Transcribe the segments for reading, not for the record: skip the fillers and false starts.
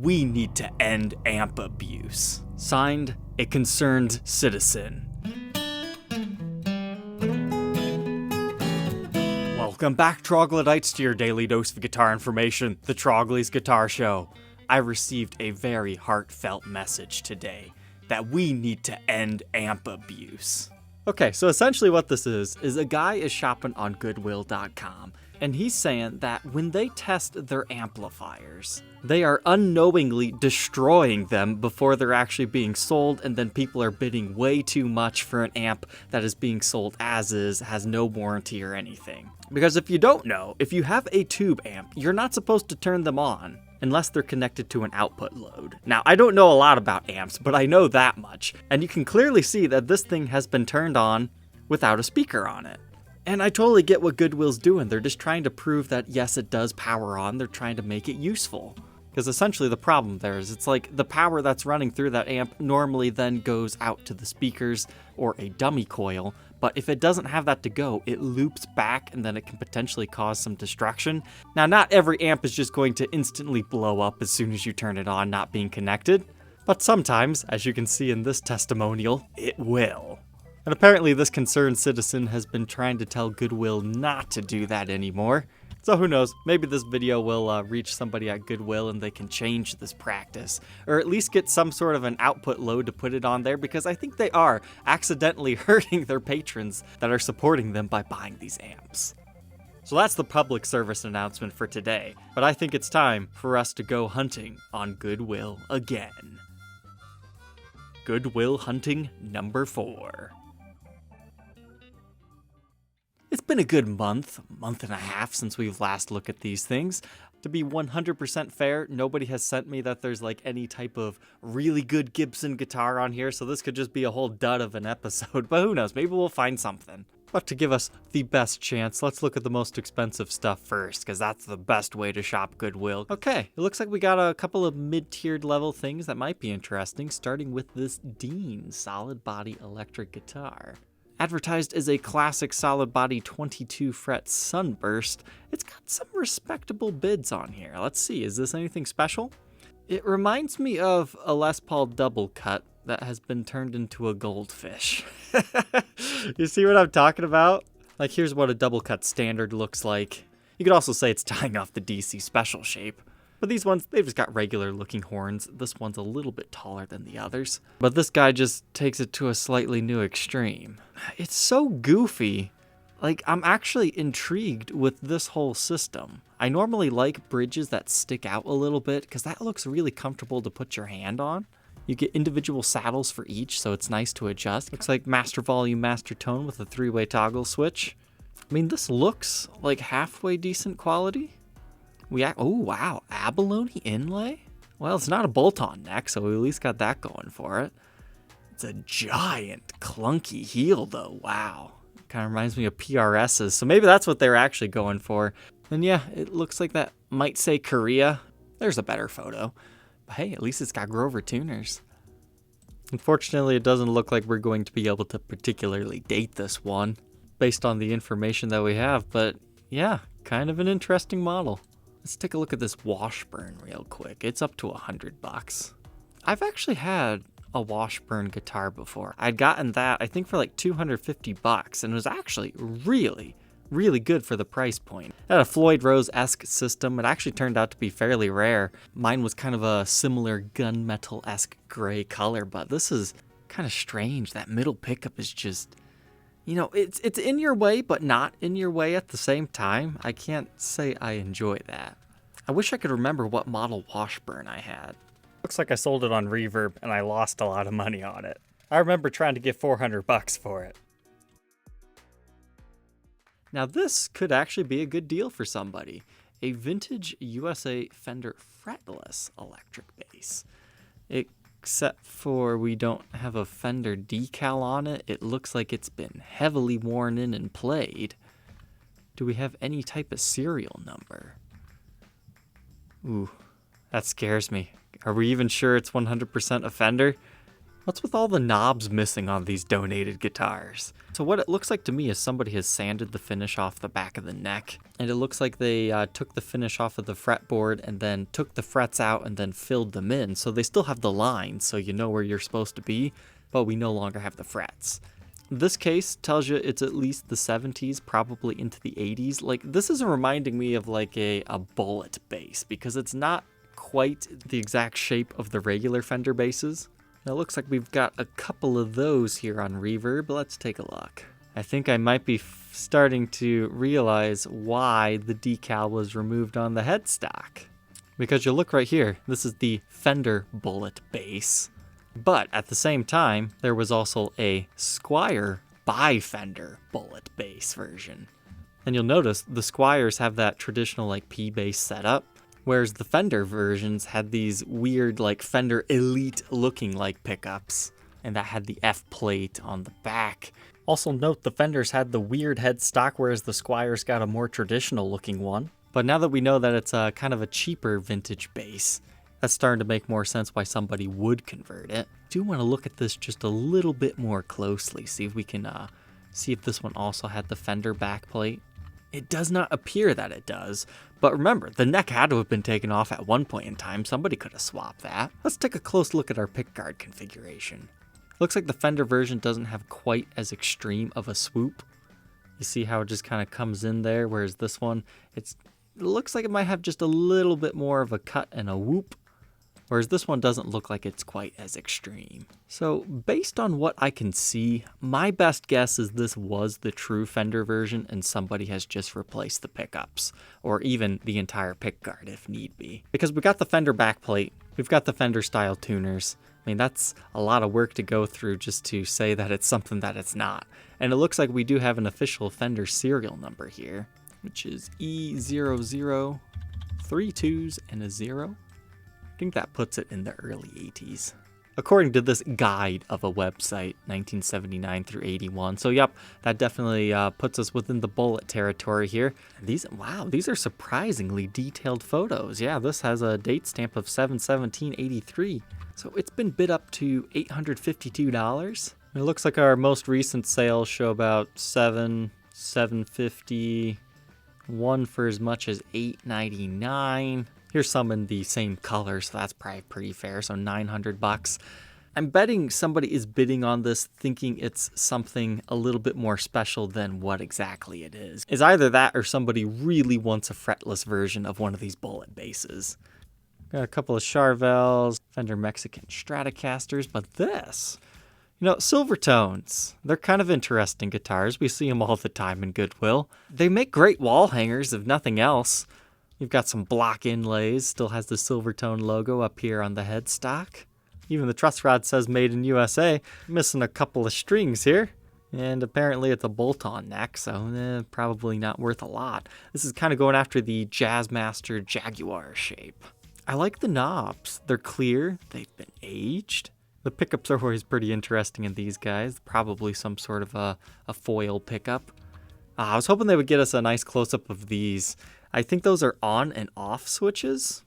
We need to end amp abuse. Signed, a concerned citizen. Welcome back, troglodytes, to your daily dose of guitar information, the Trogly's Guitar Show. I received a very heartfelt message today that we need to end amp abuse. Okay, so essentially what this is a guy is shopping on Goodwill.com, and he's saying that when they test their amplifiers, they are unknowingly destroying them before they're actually being sold, and then people are bidding way too much for an amp that is being sold as is, has no warranty or anything. Because if you don't know, if you have a tube amp, you're not supposed to turn them on unless they're connected to an output load. Now, I don't know a lot about amps, but I know that much, and you can clearly see that this thing has been turned on without a speaker on it. And I totally get what Goodwill's doing. They're just trying to prove that, yes, it does power on. They're trying to make it useful. Because essentially the problem there is it's like the power that's running through that amp normally then goes out to the speakers or a dummy coil, but if it doesn't have that to go, it loops back and then it can potentially cause some destruction. Now, not every amp is just going to instantly blow up as soon as you turn it on, not being connected, but sometimes, as you can see in this testimonial, it will. And apparently this concerned citizen has been trying to tell Goodwill not to do that anymore. So who knows, maybe this video will reach somebody at Goodwill and they can change this practice, or at least get some sort of an output load to put it on there, because I think they are accidentally hurting their patrons that are supporting them by buying these amps. So that's the public service announcement for today, but I think it's time for us to go hunting on Goodwill again. Goodwill hunting number 4. It's been a good month and a half since we've last looked at these things. To be 100% fair, nobody has sent me that there's like any type of really good Gibson guitar on here, so this could just be a whole dud of an episode, but who knows, maybe we'll find something. But to give us the best chance, let's look at the most expensive stuff first, because that's the best way to shop Goodwill. Okay, it looks like we got a couple of mid-tiered level things that might be interesting, starting with this Dean solid body electric guitar. Advertised as a classic solid body 22 fret Sunburst, it's got some respectable bids on here. Let's see, is this anything special? It reminds me of a Les Paul double cut that has been turned into a goldfish. You see what I'm talking about? Like, here's what a double cut standard looks like. You could also say it's tying off the DC special shape. But these ones, they've just got regular looking horns. This one's a little bit taller than the others. But this guy just takes it to a slightly new extreme. It's so goofy. Like, I'm actually intrigued with this whole system. I normally like bridges that stick out a little bit because that looks really comfortable to put your hand on. You get individual saddles for each, so it's nice to adjust. Looks like master volume, master tone with a 3-way toggle switch. I mean, this looks like halfway decent quality. Oh wow, abalone inlay? Well, it's not a bolt-on neck, so we at least got that going for it. It's a giant clunky heel though, wow. Kind of reminds me of PRS's, so maybe that's what they're actually going for. And yeah, it looks like that might say Korea. There's a better photo. But hey, at least it's got Grover tuners. Unfortunately, it doesn't look like we're going to be able to particularly date this one based on the information that we have, but yeah, kind of an interesting model. Let's take a look at this Washburn real quick. It's up to $100. I've actually had a Washburn guitar before. I'd gotten that, I think, for like $250, and it was actually really, really good for the price point. It had a Floyd Rose-esque system. It actually turned out to be fairly rare. Mine was kind of a similar gunmetal-esque gray color, but this is kind of strange. That middle pickup is just, you know, it's in your way, but not in your way at the same time. I can't say I enjoy that. I wish I could remember what model Washburn I had. Looks like I sold it on Reverb and I lost a lot of money on it. I remember trying to get $400 for it. Now this could actually be a good deal for somebody. A vintage USA Fender fretless electric bass. Except for we don't have a Fender decal on it. It looks like it's been heavily worn in and played. Do we have any type of serial number? Ooh, that scares me. Are we even sure it's 100% a Fender? What's with all the knobs missing on these donated guitars? So what it looks like to me is somebody has sanded the finish off the back of the neck. And it looks like they took the finish off of the fretboard and then took the frets out and then filled them in. So they still have the lines, so you know where you're supposed to be, but we no longer have the frets. This case tells you it's at least the 70s, probably into the 80s. Like, this is reminding me of like a bullet bass because it's not quite the exact shape of the regular Fender basses. Now it looks like we've got a couple of those here on Reverb. Let's take a look. I think I might be starting to realize why the decal was removed on the headstock. Because you look right here, this is the Fender bullet bass. But at the same time, there was also a Squier by Fender bullet bass version. And you'll notice the Squiers have that traditional like P bass setup, whereas the Fender versions had these weird like Fender Elite looking like pickups, and that had the F plate on the back. Also note the Fenders had the weird headstock, whereas the Squiers got a more traditional looking one. But now that we know that it's a kind of a cheaper vintage bass, that's starting to make more sense why somebody would convert it. I do want to look at this just a little bit more closely, see if we can see if this one also had the Fender backplate. It does not appear that it does, but remember, the neck had to have been taken off at one point in time. Somebody could have swapped that. Let's take a close look at our pickguard configuration. Looks like the Fender version doesn't have quite as extreme of a swoop. You see how it just kind of comes in there, whereas this one, it looks like it might have just a little bit more of a cut and a whoop. Whereas this one doesn't look like it's quite as extreme. So based on what I can see, my best guess is this was the true Fender version and somebody has just replaced the pickups, or even the entire pickguard if need be. Because we got the Fender backplate, we've got the Fender style tuners. I mean, that's a lot of work to go through just to say that it's something that it's not. And it looks like we do have an official Fender serial number here, which is E00, 3 2s and a 0. I think that puts it in the early 80s. According to this guide of a website, 1979 through 81. So yep, that definitely puts us within the bullet territory here. Wow, these are surprisingly detailed photos. Yeah, this has a date stamp of 7/17/83. So it's been bid up to $852. It looks like our most recent sales show about $750, one for as much as $899. Here's some in the same color, so that's probably pretty fair, so $900. I'm betting somebody is bidding on this thinking it's something a little bit more special than what exactly it is. It's either that or somebody really wants a fretless version of one of these bullet basses. Got a couple of Charvels, Fender Mexican Stratocasters, but this, Silvertones, they're kind of interesting guitars. We see them all the time in Goodwill. They make great wall hangers, if nothing else. You've got some block inlays, still has the Silvertone logo up here on the headstock. Even the truss rod says made in USA. Missing a couple of strings here. And apparently it's a bolt-on neck, so probably not worth a lot. This is kind of going after the Jazzmaster Jaguar shape. I like the knobs. They're clear, they've been aged. The pickups are always pretty interesting in these guys. Probably some sort of a foil pickup. I was hoping they would get us a nice close-up of these. I think those are on and off switches.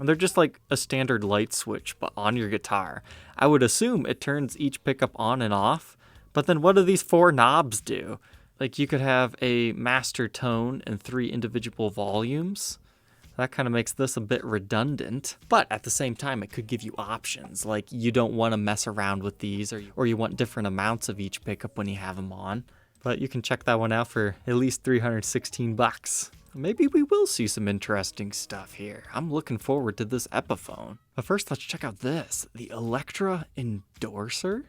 And they're just like a standard light switch, but on your guitar. I would assume it turns each pickup on and off. But then what do these 4 knobs do? Like you could have a master tone and 3 individual volumes. That kind of makes this a bit redundant. But at the same time, it could give you options. Like you don't want to mess around with these, or you want different amounts of each pickup when you have them on. But you can check that one out for at least $316. Maybe we will see some interesting stuff here. I'm looking forward to this Epiphone. But first, let's check out this. The Electra Endorser?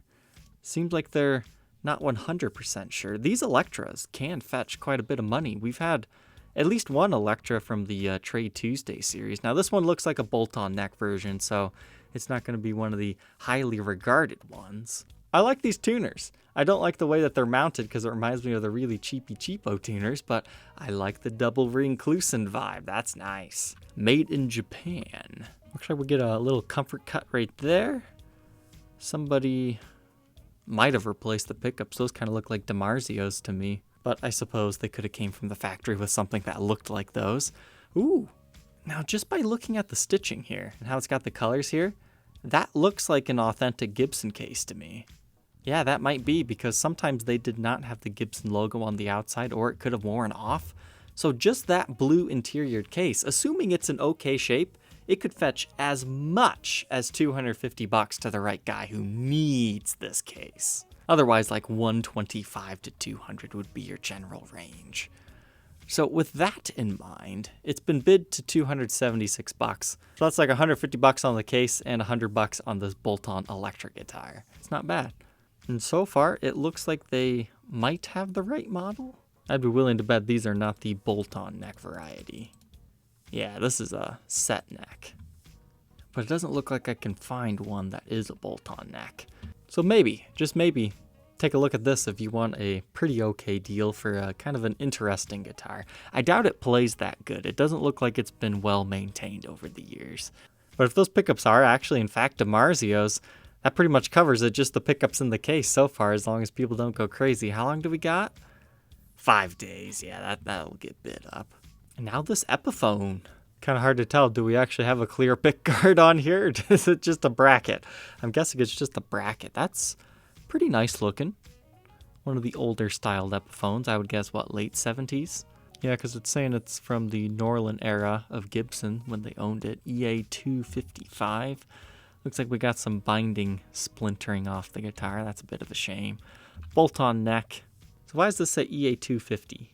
Seems like they're not 100% sure. These Electras can fetch quite a bit of money. We've had at least one Electra from the Trade Tuesday series. Now, this one looks like a bolt-on neck version, so it's not going to be one of the highly regarded ones. I like these tuners. I don't like the way that they're mounted because it reminds me of the really cheapo tuners, but I like the double ring Kluson vibe. That's nice. Made in Japan. Looks like we get a little comfort cut right there. Somebody might have replaced the pickups. Those kind of look like DiMarzios to me, but I suppose they could have came from the factory with something that looked like those. Ooh. Now, just by looking at the stitching here and how it's got the colors here, That looks like an authentic Gibson case to me. Yeah, that might be because sometimes they did not have the Gibson logo on the outside, or it could have worn off. So just that blue interior case, assuming it's an okay shape, it could fetch as much as $250 to the right guy who needs this case. Otherwise, like $125 to $200 would be your general range. So with that in mind, it's been bid to $276. So that's like $150 on the case and $100 on this bolt-on electric guitar. It's not bad. And so far, it looks like they might have the right model. I'd be willing to bet these are not the bolt-on neck variety. Yeah, this is a set neck. But it doesn't look like I can find one that is a bolt-on neck. So maybe, just maybe, take a look at this if you want a pretty okay deal for a kind of an interesting guitar. I doubt it plays that good. It doesn't look like it's been well maintained over the years. But if those pickups are actually, in fact, DiMarzio's, that pretty much covers it, just the pickups in the case so far, as long as people don't go crazy. How long do we got? 5 days. Yeah, that'll get bid up. And now this Epiphone. Kind of hard to tell. Do we actually have a clear pick guard on here? Or is it just a bracket? I'm guessing it's just a bracket. That's pretty nice looking. One of the older styled Epiphones. I would guess, what, late 70s? Yeah, because it's saying it's from the Norlin era of Gibson when they owned it. EA 255. Looks like we got some binding splintering off the guitar. That's a bit of a shame. Bolt-on neck. So why does this say EA 250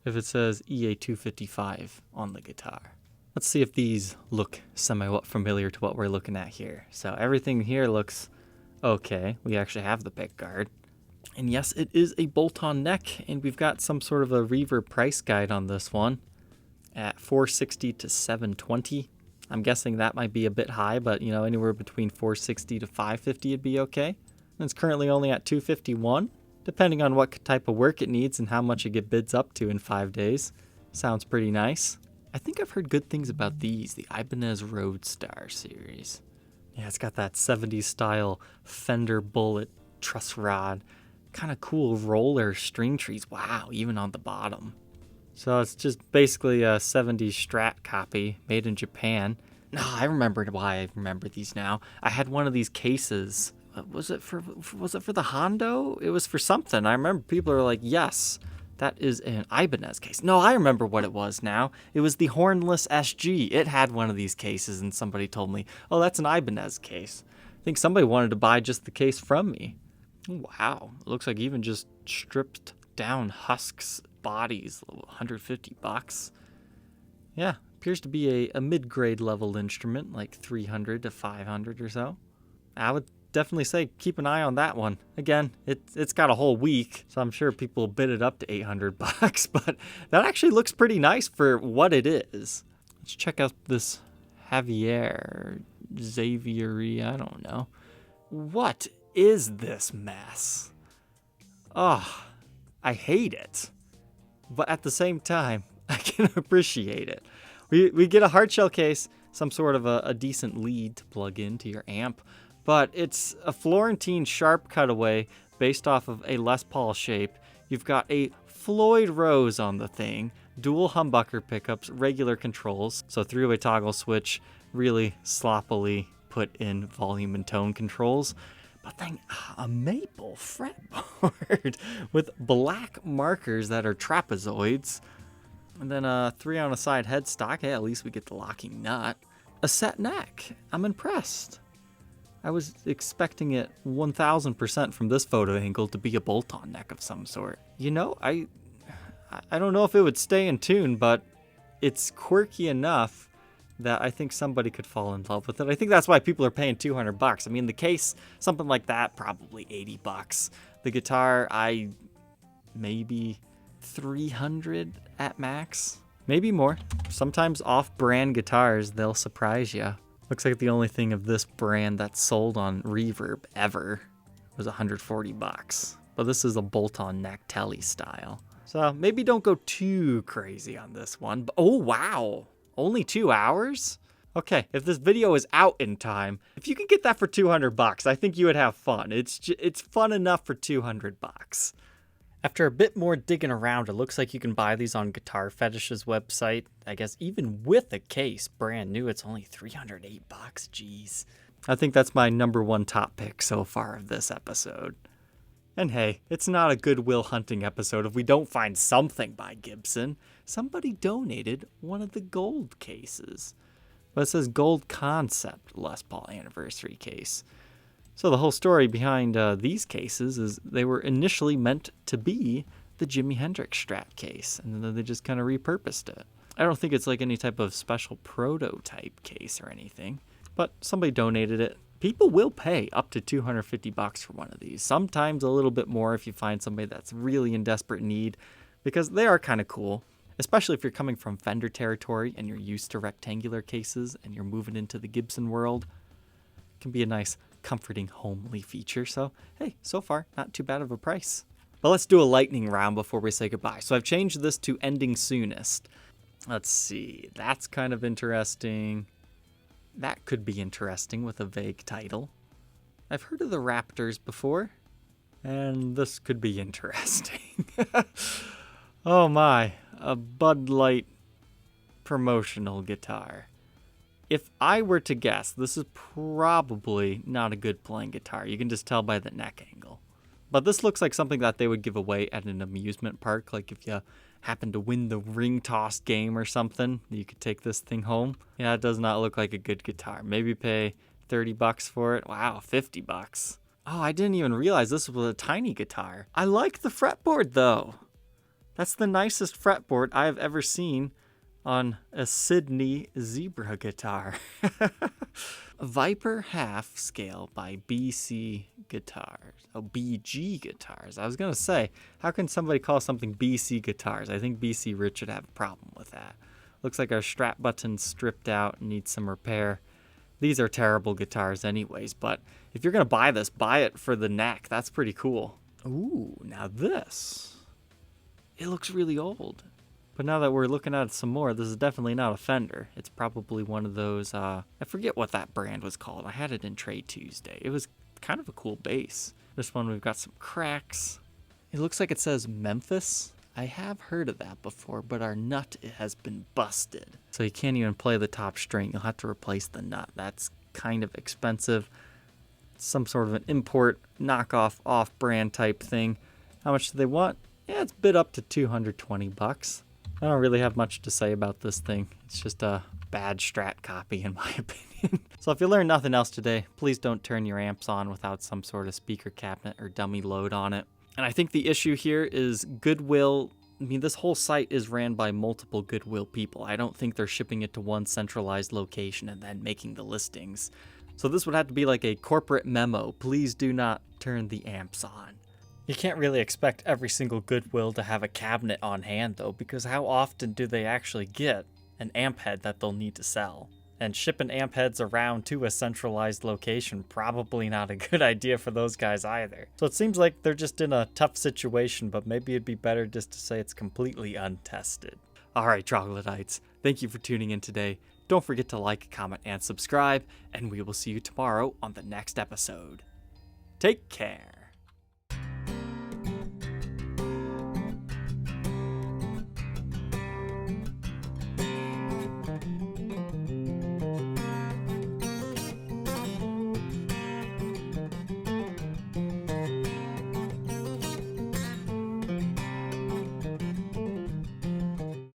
if it says EA 255 on the guitar? Let's see if these look somewhat familiar to what we're looking at here. So everything here looks okay. We actually have the pick guard. And yes, it is a bolt-on neck, and we've got some sort of a reverb price guide on this one at $460 to $720. I'm guessing that might be a bit high, but anywhere between $460 to $550 would be okay. And it's currently only at $251, depending on what type of work it needs and how much it get bids up to in 5 days. Sounds pretty nice. I think I've heard good things about these, the Ibanez Roadstar series. Yeah, it's got that 70s style Fender bullet truss rod. Kind of cool roller string trees. Wow, even on the bottom. So it's just basically a 70s Strat copy made in Japan. No, I remembered why I remember these now. I had one of these cases. Was it for the Hondo? It was for something. I remember people are like, yes, that is an Ibanez case. No, I remember what it was now. It was the Hornless SG. It had one of these cases, and somebody told me, oh, that's an Ibanez case. I think somebody wanted to buy just the case from me. Wow, it looks like even just stripped down husks, bodies, $150. Yeah, appears to be a mid-grade level instrument, like 300 to 500 or so. I would definitely say keep an eye on that one. Again, it's got a whole week, so I'm sure people bid it up to $800, but that actually looks pretty nice for what it is. Let's check out this Xavier, I don't know. What is this mess? Oh, I hate it. But at the same time, I can appreciate it. We get a hardshell case, some sort of a decent lead to plug into your amp, but it's a Florentine sharp cutaway based off of a Les Paul shape. You've got a Floyd Rose on the thing, dual humbucker pickups, regular controls, so three-way toggle switch, really sloppily put in volume and tone controls. But then a maple fretboard with black markers that are trapezoids. And then a 3-on-a-side headstock. Hey, at least we get the locking nut. A set neck. I'm impressed. I was expecting it 1000% from this photo angle to be a bolt-on neck of some sort. I don't know if it would stay in tune, but it's quirky enough that I think somebody could fall in love with it. I think that's why people are paying $200. I mean, the case, something like that, probably $80. The guitar, maybe $300 at max, maybe more. Sometimes off-brand guitars, they'll surprise you. Looks like the only thing of this brand that's sold on Reverb ever was $140. But this is a bolt-on neck telly style. So maybe don't go too crazy on this one. But, oh, wow. Only 2 hours? Okay, if this video is out in time, if you can get that for $200, I think you would have fun. It's fun enough for $200. After a bit more digging around, it looks like you can buy these on Guitar Fetish's website. I guess even with a case, brand new, it's only $308. Jeez. I think that's my #1 top pick so far of this episode. And hey, it's not a Goodwill hunting episode if we don't find something by Gibson. Somebody donated one of the gold cases. But it says Gold Concept Les Paul Anniversary Case. So the whole story behind these cases is they were initially meant to be the Jimi Hendrix Strat case, and then they just kind of repurposed it. I don't think it's like any type of special prototype case or anything, but somebody donated it. People will pay up to $250 for one of these, sometimes a little bit more if you find somebody that's really in desperate need, because they are kind of cool, especially if you're coming from Fender territory and you're used to rectangular cases and you're moving into the Gibson world. It can be a nice, comforting, homely feature, so hey, so far, not too bad of a price. But let's do a lightning round before we say goodbye. So I've changed this to ending soonest. Let's see, that's kind of interesting. That could be interesting with a vague title. I've heard of the Raptors before, and this could be interesting. Oh my, a Bud Light promotional guitar. If I were to guess, this is probably not a good playing guitar. You can just tell by the neck angle. But this looks like something that they would give away at an amusement park, like if you happen to win the ring toss game or something, you could take this thing home. Yeah, it does not look like a good guitar. Maybe pay $30 for it. Wow, $50. Oh, I didn't even realize this was a tiny guitar. I like the fretboard though. That's the nicest fretboard I've ever seen on a Sydney Zebra guitar. Viper half scale by BC Guitars. Oh, BG Guitars. I was going to say, how can somebody call something BC Guitars? I think BC Rich would have a problem with that. Looks like our strap button's stripped out and needs some repair. These are terrible guitars anyways, but if you're going to buy this, buy it for the neck. That's pretty cool. Ooh, now this. It looks really old. But now that we're looking at it some more, this is definitely not a Fender. It's probably one of those, I forget what that brand was called. I had it in Trade Tuesday. It was kind of a cool bass. This one, we've got some cracks. It looks like it says Memphis. I have heard of that before, but our nut has been busted. So you can't even play the top string. You'll have to replace the nut. That's kind of expensive. Some sort of an import, knockoff, off-brand type thing. How much do they want? Yeah, it's bid up to $220. I don't really have much to say about this thing. It's just a bad Strat copy in my opinion. So if you learned nothing else today, please don't turn your amps on without some sort of speaker cabinet or dummy load on it. And I think the issue here is Goodwill. I mean, this whole site is ran by multiple Goodwill people. I don't think they're shipping it to one centralized location and then making the listings. So this would have to be like a corporate memo. Please do not turn the amps on. You can't really expect every single Goodwill to have a cabinet on hand, though, because how often do they actually get an amp head that they'll need to sell? And shipping amp heads around to a centralized location, probably not a good idea for those guys either. So it seems like they're just in a tough situation, but maybe it'd be better just to say it's completely untested. Alright, troglodytes, thank you for tuning in today. Don't forget to like, comment, and subscribe, and we will see you tomorrow on the next episode. Take care.